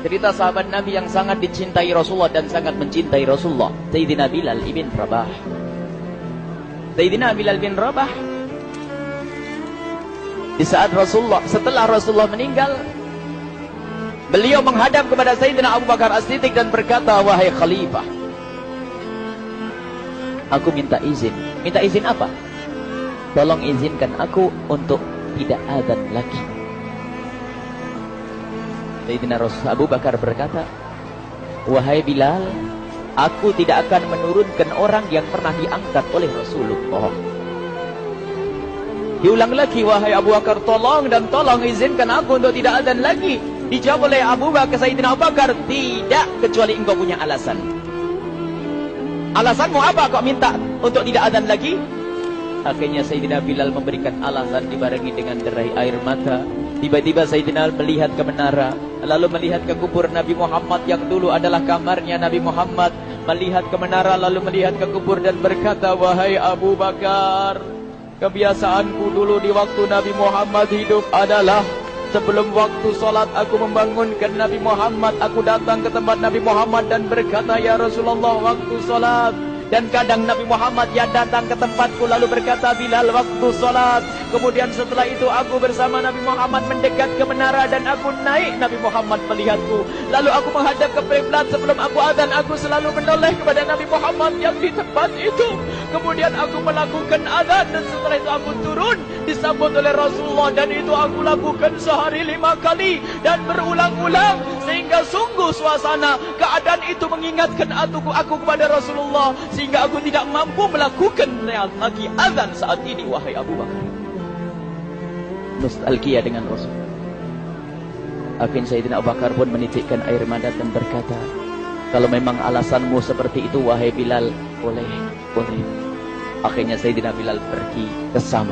Cerita sahabat Nabi yang sangat dicintai Rasulullah dan sangat mencintai Rasulullah, Sayyidina Bilal ibn Rabah. Sayyidina Bilal bin Rabah, di saat setelah Rasulullah meninggal, beliau menghadap kepada Sayyidina Abu Bakar As-Siddiq dan berkata, wahai khalifah, aku minta izin. Minta izin apa? Tolong izinkan aku untuk tidak azan lagi. Sayyidina Abu Bakar berkata, wahai Bilal, aku tidak akan menurunkan orang yang pernah diangkat oleh Rasulullah. Diulang lagi, wahai Abu Bakar, tolong dan tolong izinkan aku untuk tidak azan lagi. Dijawab oleh Abu Bakar, Sayyidina Abu Bakar, tidak, kecuali engkau punya alasan. Alasanmu apa kau minta untuk tidak azan lagi? Akhirnya Sayyidina Bilal memberikan alasan dibarengi dengan derai air mata. Tiba-tiba Sayyidina melihat ke menara, lalu melihat ke kubur Nabi Muhammad yang dulu adalah kamarnya Nabi Muhammad. Melihat ke menara, lalu melihat ke kubur dan berkata, wahai Abu Bakar, kebiasaanku dulu di waktu Nabi Muhammad hidup adalah sebelum waktu sholat aku membangunkan Nabi Muhammad. Aku datang ke tempat Nabi Muhammad dan berkata, ya Rasulullah, waktu sholat. Dan kadang Nabi Muhammad yang datang ke tempatku lalu berkata, Bilal, waktu sholat. Kemudian setelah itu aku bersama Nabi Muhammad mendekat ke menara dan aku naik. Nabi Muhammad melihatku. Lalu aku menghadap ke kiblat. Sebelum aku azan, aku selalu menoleh kepada Nabi Muhammad yang di tempat itu. Kemudian aku melakukan azan dan setelah itu aku turun disambut oleh Rasulullah. Dan itu aku lakukan sehari 5 kali dan berulang-ulang. Sehingga sungguh suasana keadaan itu mengingatkan aku kepada Rasulullah. Sehingga aku tidak mampu melakukan lagi azan saat ini, wahai Abu Bakar. Nostalgia dengan Rasul. Akhirnya Sayyidina Abu Bakar pun menitikkan air mata dan berkata, kalau memang alasanmu seperti itu, wahai Bilal, boleh. Akhirnya Sayyidina Bilal pergi ke Syam.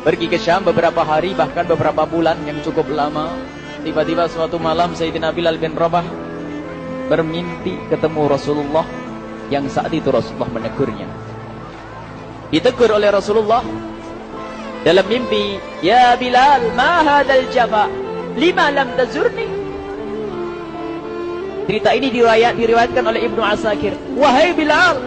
Pergi ke Syam beberapa hari, bahkan beberapa bulan yang cukup lama. Tiba-tiba suatu malam Sayyidina Bilal bin Rabah bermimpi ketemu Rasulullah, yang saat itu Rasulullah menegurnya. Ditegur oleh Rasulullah dalam mimpi, ya Bilal, ma hadzal jafa, lima lam tazurni. Cerita ini diriwayatkan oleh Ibnu Asakir. Wahai Bilal,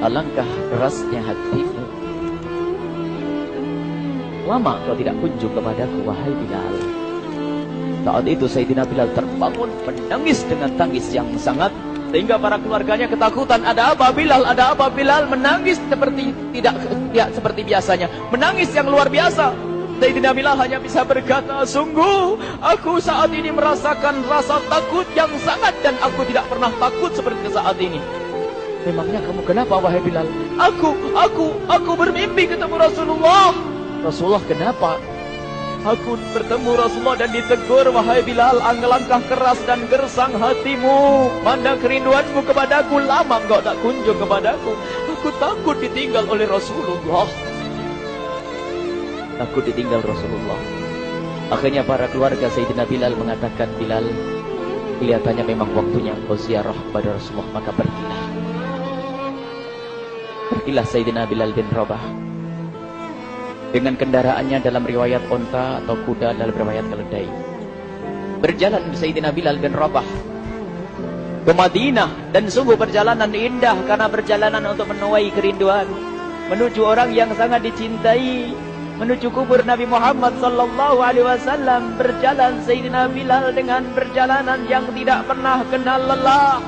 alangkah kerasnya hatimu, lama kau tidak kunjung kepadaku, wahai Bilal. Saat itu Sayyidina Bilal terbangun menangis dengan tangis yang sangat, sehingga para keluarganya ketakutan. Ada apa Bilal? Ada apa Bilal? Menangis seperti tidak seperti biasanya, menangis yang luar biasa. Sayyidina Bilal hanya bisa berkata, sungguh aku saat ini merasakan rasa takut yang sangat, dan aku tidak pernah takut seperti saat ini. Memangnya kamu kenapa, wahai Bilal? Aku bermimpi ketemu Rasulullah. Rasulullah, kenapa? Aku bertemu Rasulullah dan ditegur, wahai Bilal, alangkah keras dan gersang hatimu. Mana kerinduanmu kepadaku, lama engkau tak kunjung kepadaku. Aku takut ditinggal oleh Rasulullah. Takut ditinggal Rasulullah. Akhirnya para keluarga Sayyidina Bilal mengatakan, Bilal, kelihatannya memang waktunya engkau ziarah kepada Rasulullah, maka pergilah. Pergilah Sayyidina Bilal bin Rabah dengan kendaraannya, dalam riwayat onta atau kuda, dalam riwayat keledai. Berjalan Sayyidina Bilal bin Rabah ke Madinah, dan sungguh perjalanan indah karena perjalanan untuk menuai kerinduan, menuju orang yang sangat dicintai, menuju kubur Nabi Muhammad sallallahu alaihi wasallam. Berjalan Sayyidina Bilal dengan perjalanan yang tidak pernah kenal lelah.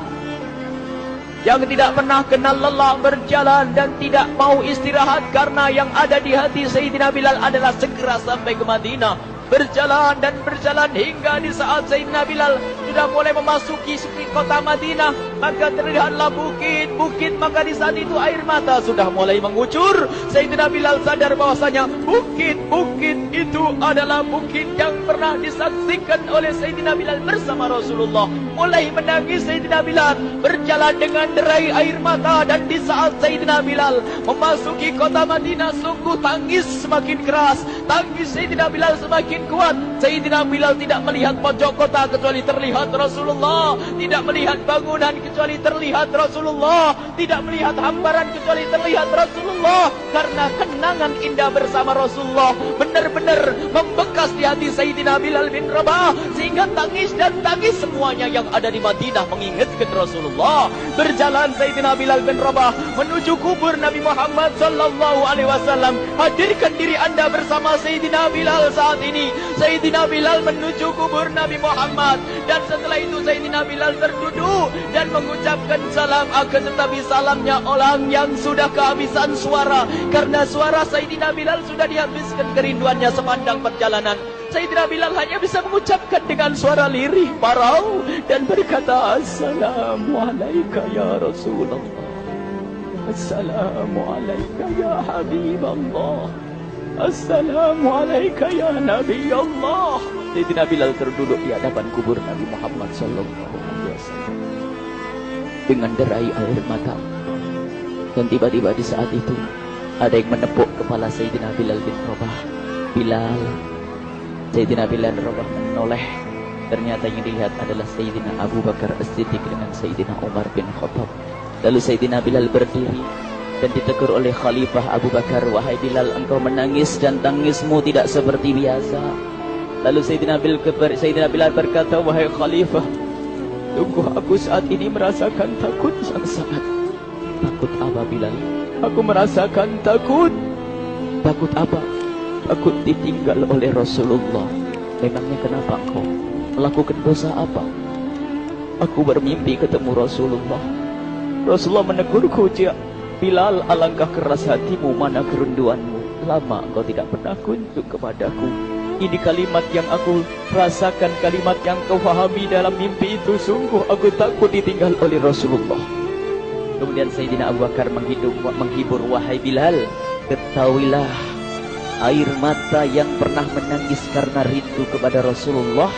Yang tidak pernah kenal lelah berjalan dan tidak mau istirahat, karena yang ada di hati Sayyidina Bilal adalah segera sampai ke Madinah. Berjalan dan berjalan hingga di saat Sayyidina Bilal sudah mulai memasuki kota Madinah, maka terlihatlah bukit-bukit. Maka di saat itu air mata sudah mulai mengucur. Sayyidina Bilal sadar bahwasanya bukit-bukit itu adalah bukit yang pernah disaksikan oleh Sayyidina Bilal bersama Rasulullah. Mulai menangis Sayyidina Bilal, berjalan dengan derai air mata. Dan di saat Sayyidina Bilal memasuki kota Madinah, sungguh tangis semakin keras, tangis Sayyidina Bilal semakin kuat. Sayyidina Bilal tidak melihat pojok kota kecuali terlihat terlihat Rasulullah, tidak melihat bangunan kecuali terlihat Rasulullah, tidak melihat hamparan kecuali terlihat Rasulullah, karena kenangan indah bersama Rasulullah benar-benar membekas di hati Sayyidina Bilal bin Rabah, sehingga tangis dan tangis semuanya yang ada di Madinah mengingatkan Rasulullah. Berjalan Sayyidina Bilal bin Rabah menuju kubur Nabi Muhammad sallallahu alaihi wasallam. Hadirkan diri Anda bersama Sayyidina Bilal saat ini. Sayyidina Bilal menuju kubur Nabi Muhammad, dan setelah itu Sayyidina Bilal terduduk dan mengucapkan salam, akan tetapi salamnya orang yang sudah kehabisan suara, karena suara Sayyidina Bilal sudah dihabiskan kerinduannya sepanjang perjalanan. Sayyidina Bilal hanya bisa mengucapkan dengan suara lirih parau dan berkata, Assalamualaikum ya Rasulullah, Assalamualaikum ya Habiballah, Assalamualaikum ya Nabi Allah. Sayyidina Bilal terduduk di hadapan kubur Nabi Muhammad sallallahu alaihi wasallam dengan derai air mata. Dan tiba-tiba di saat itu ada yang menepuk kepala Sayyidina Bilal bin Rabah. Bilal. Sayyidina Bilal bin Rabah menoleh. Ternyata yang dilihat adalah Sayyidina Abu Bakar As-Siddiq dengan Sayyidina Umar bin Khattab. Lalu Sayyidina Bilal berdiri dan ditegur oleh Khalifah Abu Bakar, wahai Bilal, engkau menangis dan tangismu tidak seperti biasa. Lalu Sayyidina Bilal berkata, wahai Khalifah, sungguh aku saat ini merasakan takut yang sangat. Takut apa Bilal? Aku merasakan takut. Takut apa? Takut ditinggal oleh Rasulullah. Memangnya kenapa engkau? Melakukan dosa apa? Aku bermimpi ketemu Rasulullah. Rasulullah menegurku, Bilal, alangkah keras hatimu, mana kerinduanmu. Lama engkau tidak pernah kunjung kepadaku. Ini kalimat yang aku rasakan, kalimat yang kau fahami dalam mimpi itu. Sungguh aku takut ditinggal oleh Rasulullah. Kemudian Sayyidina Abu Bakar menghibur, wahai Bilal, ketahuilah, air mata yang pernah menangis karena rindu kepada Rasulullah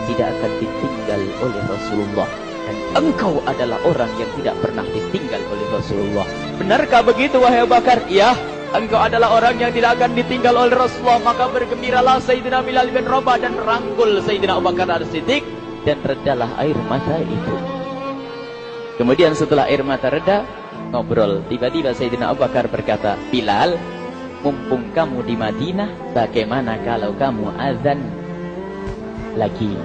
tidak akan ditinggal oleh Rasulullah. Dan engkau adalah orang yang tidak pernah ditinggal oleh Rasulullah. Benarkah begitu wahai Abu Bakar? Ya, engkau adalah orang yang tidak akan ditinggal oleh Rasulullah. Maka bergembiralah Sayyidina Bilal bin Rabah dan rangkul Sayyidina Abu Bakar As-Siddiq, dan redalah air mata itu. Kemudian setelah air mata reda, ngobrol. Tiba-tiba Sayyidina Abu Bakar berkata, Bilal, mumpung kamu di Madinah, bagaimana kalau kamu azan lagi?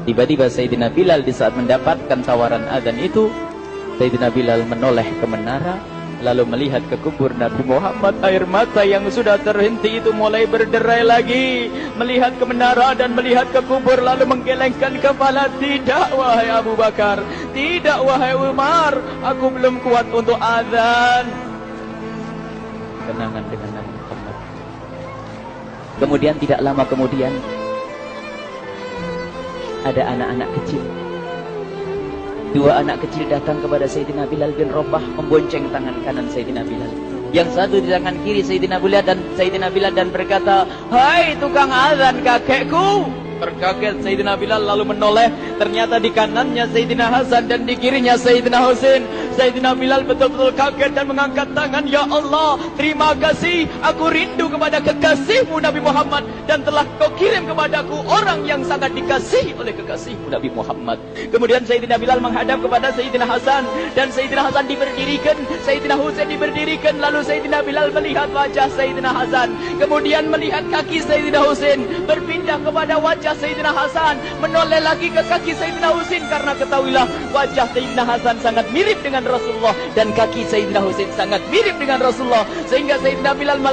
Tiba-tiba Sayyidina Bilal di saat mendapatkan tawaran azan itu, Sayyidina Bilal menoleh ke menara, lalu melihat ke kubur Nabi Muhammad. Air mata yang sudah terhenti itu mulai berderai lagi. Melihat ke menara dan melihat ke kubur, lalu menggelengkan kepala. Tidak wahai Abu Bakar, tidak wahai Umar, aku belum kuat untuk azan. Kenangan dengan Nabi Muhammad. Kemudian tidak lama kemudian ada anak-anak kecil. Dua anak kecil datang kepada Sayyidina Bilal bin Rabah, membonceng tangan kanan Sayyidina Bilal. Yang satu di tangan kiri Sayyidina Bilal dan berkata, hai tukang azan kakekku. Terkaget Sayyidina Bilal lalu menoleh. Ternyata di kanannya Sayyidina Hasan dan di kirinya Sayyidina Husain. Sayyidina Bilal betul-betul kaget dan mengangkat tangan. Ya Allah, terima kasih. Aku rindu kepada kekasihmu Nabi Muhammad, dan telah kau kirim kepadaku orang yang sangat dikasihi oleh kekasihmu Nabi Muhammad. Kemudian Sayyidina Bilal menghadap kepada Sayyidina Hasan, dan Sayyidina Hasan diberdirikan, Sayyidina Husain diberdirikan. Lalu Sayyidina Bilal melihat wajah Sayyidina Hasan, kemudian melihat kaki Sayyidina Husain, berpindah kepada wajah Sayyidina Hasan, menoleh lagi ke kaki Sayyidina Husain, karena ketahuilah wajah Sayyidina Hasan sangat mirip dengan Rasulullah dan kaki Sayyidina Husain sangat mirip dengan Rasulullah, sehingga Sayyidina Bilal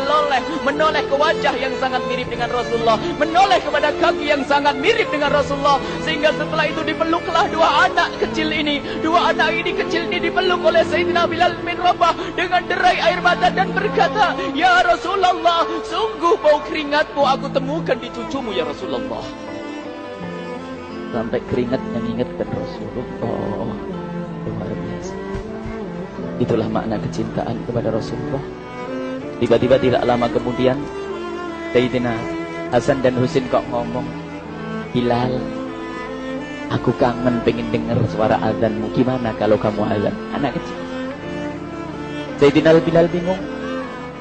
menoleh ke wajah yang sangat mirip dengan Rasulullah, menoleh kepada kaki yang sangat mirip dengan Rasulullah, sehingga setelah itu dipeluklah dua anak kecil ini. Dua anak ini kecil ini dipeluk oleh Sayyidina Bilal bin Rabah dengan derai air mata dan berkata, ya Rasulullah, sungguh bau keringatmu aku temukan di cucumu ya Rasulullah. Sampai keringat mengingatkan Rasulullah. Luar biasa. Itulah makna kecintaan kepada Rasulullah. Tiba-tiba tidak lama kemudian Sayyidina Hasan dan Husain kok ngomong, Bilal, aku kangen pengen dengar suara azanmu. Gimana kalau kamu azan? Anak kecil. Sayyidina Bilal bingung,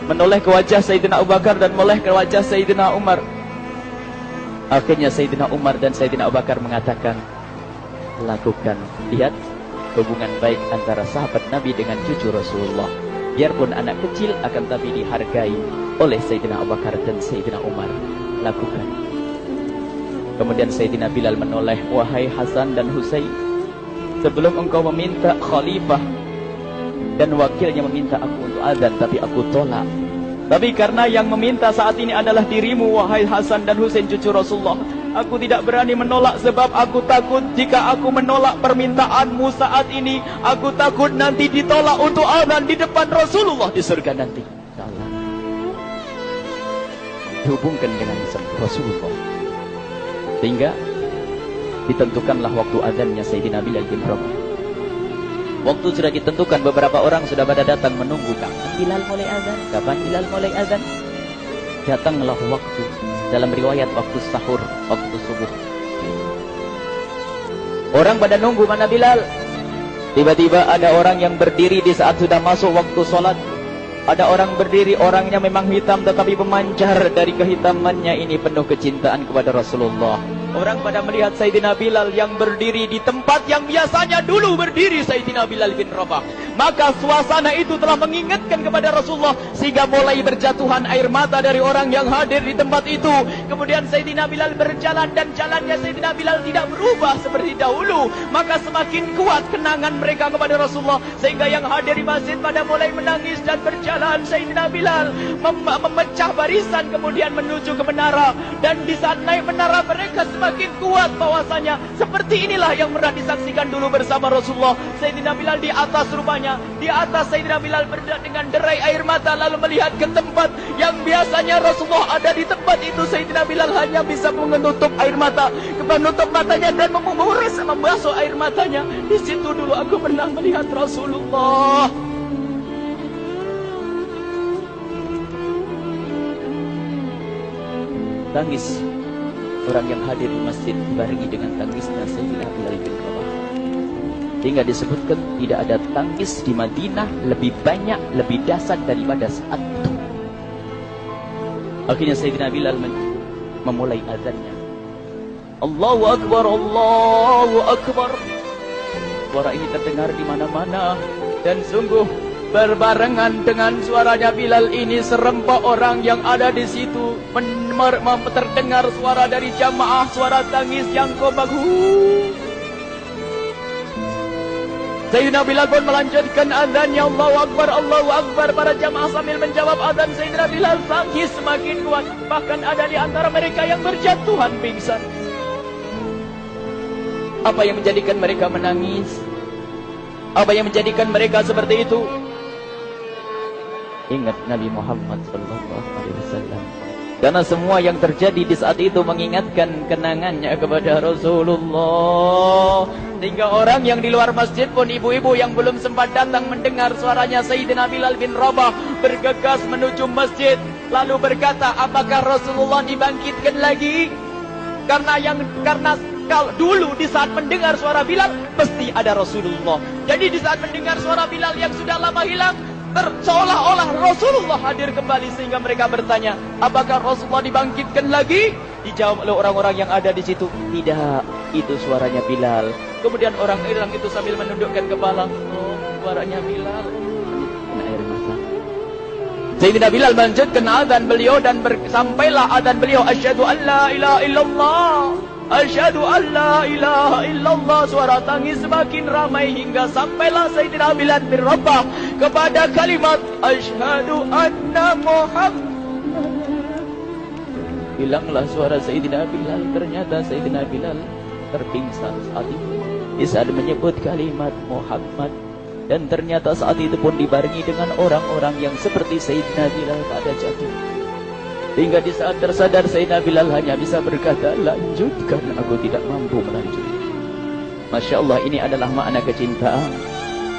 menoleh ke wajah Sayyidina Abu Bakar dan menoleh ke wajah Sayyidina Umar. Akhirnya Sayyidina Umar dan Sayyidina Abu Bakar mengatakan, lakukan. Lihat hubungan baik antara sahabat Nabi dengan cucu Rasulullah. Biarpun anak kecil akan tapi dihargai oleh Sayyidina Abu Bakar dan Sayyidina Umar. Lakukan. Kemudian Sayyidina Bilal menoleh, wahai Hasan dan Husain, sebelum engkau meminta khalifah dan wakilnya meminta aku untuk azan, tapi aku tolak. Tapi karena yang meminta saat ini adalah dirimu, wahai Hasan dan Husain cucu Rasulullah, aku tidak berani menolak sebab aku takut jika aku menolak permintaanmu saat ini, aku takut nanti ditolak untuk azan di depan Rasulullah di surga nanti. Salah. Dihubungkan dengan Rasulullah. Sehingga ditentukanlah waktu azannya Sayyidina Bilal bin Rabah. Waktu sudah ditentukan, beberapa orang sudah pada datang menunggu. Kapan Bilal mulai azan? Kapan Bilal mulai azan? Datanglah waktu. Dalam riwayat waktu sahur, waktu subuh. Orang pada nunggu mana Bilal. Tiba-tiba ada orang yang berdiri di saat sudah masuk waktu sholat. Ada orang berdiri, orangnya memang hitam tetapi memancar dari kehitamannya ini penuh kecintaan kepada Rasulullah. Orang pada melihat Sayyidina Bilal yang berdiri di tempat yang biasanya dulu berdiri Sayyidina Bilal bin Rabah. Maka suasana itu telah mengingatkan kepada Rasulullah sehingga mulai berjatuhan air mata dari orang yang hadir di tempat itu. Kemudian Sayyidina Bilal berjalan dan jalannya Sayyidina Bilal tidak berubah seperti dahulu. Maka semakin kuat kenangan mereka kepada Rasulullah sehingga yang hadir di masjid pada mulai menangis dan berjalan. Sayyidina Bilal memecah barisan kemudian menuju ke menara, dan di saat naik menara mereka semakin kuat bahwasanya seperti inilah yang pernah disaksikan dulu bersama Rasulullah. Sayyidina Bilal di atas rumahnya, di atas Sayyidina Bilal berada dengan derai air mata lalu melihat ke tempat yang biasanya Rasulullah ada di tempat itu. Sayyidina Bilal hanya bisa menutup air mata, menutup matanya dan membasuh air matanya. Di situ dulu aku pernah melihat Rasulullah. Tangis orang yang hadir di masjid dibarengi dengan tangisnya Sayyidina Bilal bin Rabah. Hingga disebutkan tidak ada tangis di Madinah lebih banyak, lebih dahsyat daripada saat itu. Akhirnya Sayyidina Bilal memulai azannya. Allahu Akbar, Allahu Akbar. Suara ini terdengar di mana-mana dan sungguh berbarengan dengan suaranya Bilal ini serempak orang yang ada di situ terdengar suara dari jamaah, suara tangis yang bagus. Sayyidina Bilal pun melanjutkan azannya, Allahu Akbar, Allahu Akbar. Para jamaah sambil menjawab azan Sayyidina Bilal, tangis semakin kuat. Bahkan ada di antara mereka yang berjatuhan pingsan. Apa yang menjadikan mereka menangis? Apa yang menjadikan mereka seperti itu? Ingat Nabi Muhammad SAW. Karena semua yang terjadi di saat itu mengingatkan kenangannya kepada Rasulullah. Sehingga orang yang di luar masjid pun, ibu-ibu yang belum sempat datang mendengar suaranya Sayyidina Bilal bin Rabah bergegas menuju masjid. Lalu berkata, apakah Rasulullah dibangkitkan lagi? Karena kalau dulu di saat mendengar suara Bilal pasti ada Rasulullah. Jadi di saat mendengar suara Bilal yang sudah lama hilang, seolah-olah Rasulullah hadir kembali sehingga mereka bertanya, apakah Rasulullah dibangkitkan lagi? Dijawab oleh orang-orang yang ada di situ, tidak, itu suaranya Bilal. Kemudian orang-orang itu sambil menundukkan kepala, oh, suaranya Bilal. Kena air mata. Sayyidina Bilal melanjutkan azan beliau dan sampailah azan beliau, asyhadu an la ilaha illallah, asyhadu an la ilaha illallah. Suara tangis semakin ramai hingga sampailah Sayyidina Bilal bin Rabah kepada kalimat asyhadu anna Muhammad. Hilanglah suara Sayyidina Bilal. Ternyata Sayyidina Bilal terpingsan saat itu di saat menyebut kalimat Muhammad. Dan ternyata saat itu pun dibarengi dengan orang-orang yang seperti Sayyidina Bilal pada jatuh. Hingga di saat tersadar Sayyidina Bilal hanya bisa berkata, lanjutkan, aku tidak mampu melanjutkan. Masya Allah, ini adalah makna kecintaan.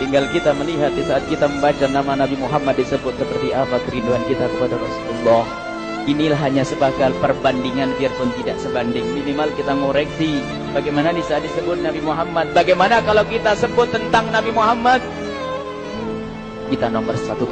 Tinggal kita melihat di saat kita membaca nama Nabi Muhammad disebut seperti apa kerinduan kita kepada Rasulullah. Inilah hanya sebagai perbandingan, biarpun tidak sebanding. Minimal kita ngoreksi bagaimana di saat disebut Nabi Muhammad. Bagaimana kalau kita sebut tentang Nabi Muhammad, kita nomor satu,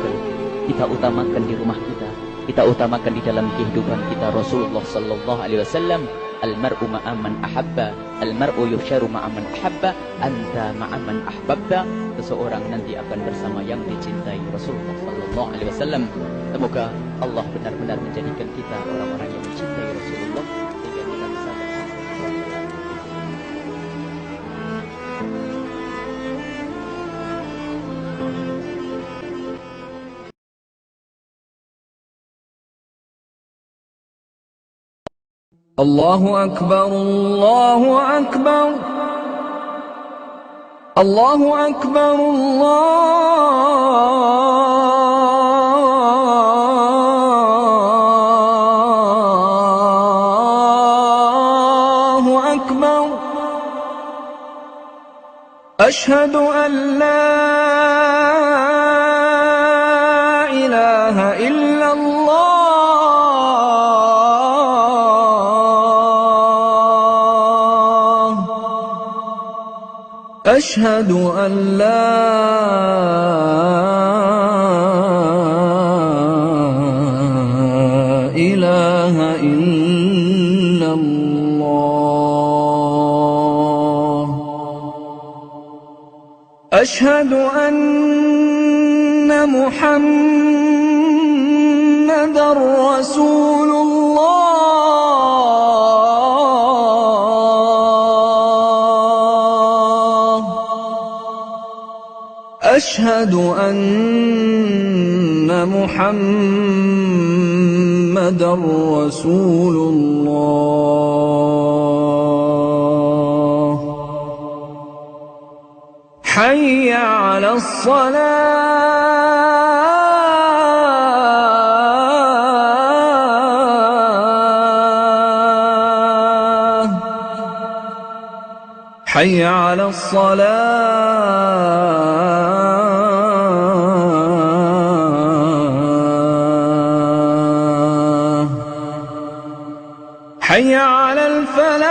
kita utamakan di rumah kita. kita utamakan di dalam kehidupan kita. Rasulullah sallallahu alaihi wasallam, almar'u ma'aman ahabba, almar'u yuhsyaru ma'aman ahabba, anta ma'aman ahbabta. Seseorang nanti akan bersama yang dicintai. Rasulullah sallallahu alaihi wasallam. Semoga Allah benar-benar menjadikan kita orang-orang yang mencintai Rasulullah sehingga kita bisa bersama. Allahu Akbar, Allahu Akbar, Allahu Akbar, Allahu Akbar. Ashhadu an la ilaha illallah. أشهد أن لا إله إلا الله. أشهد أن محمدًا رسول الله. أشهد أن محمدًا رسول الله. حي على الصلاة. حي على الصلاة. حي على الفلاح.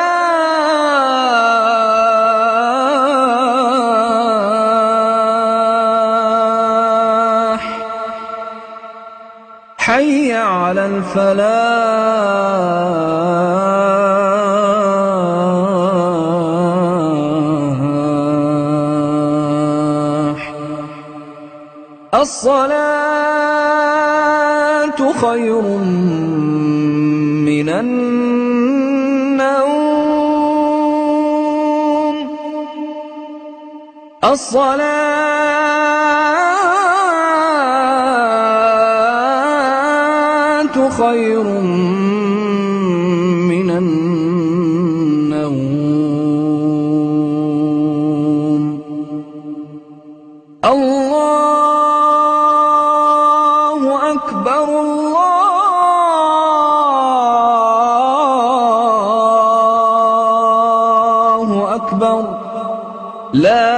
حي على الفلاح. الصلاة خير من النوم. الصلاة خير من النوم. الله أكبر، الله أكبر. لا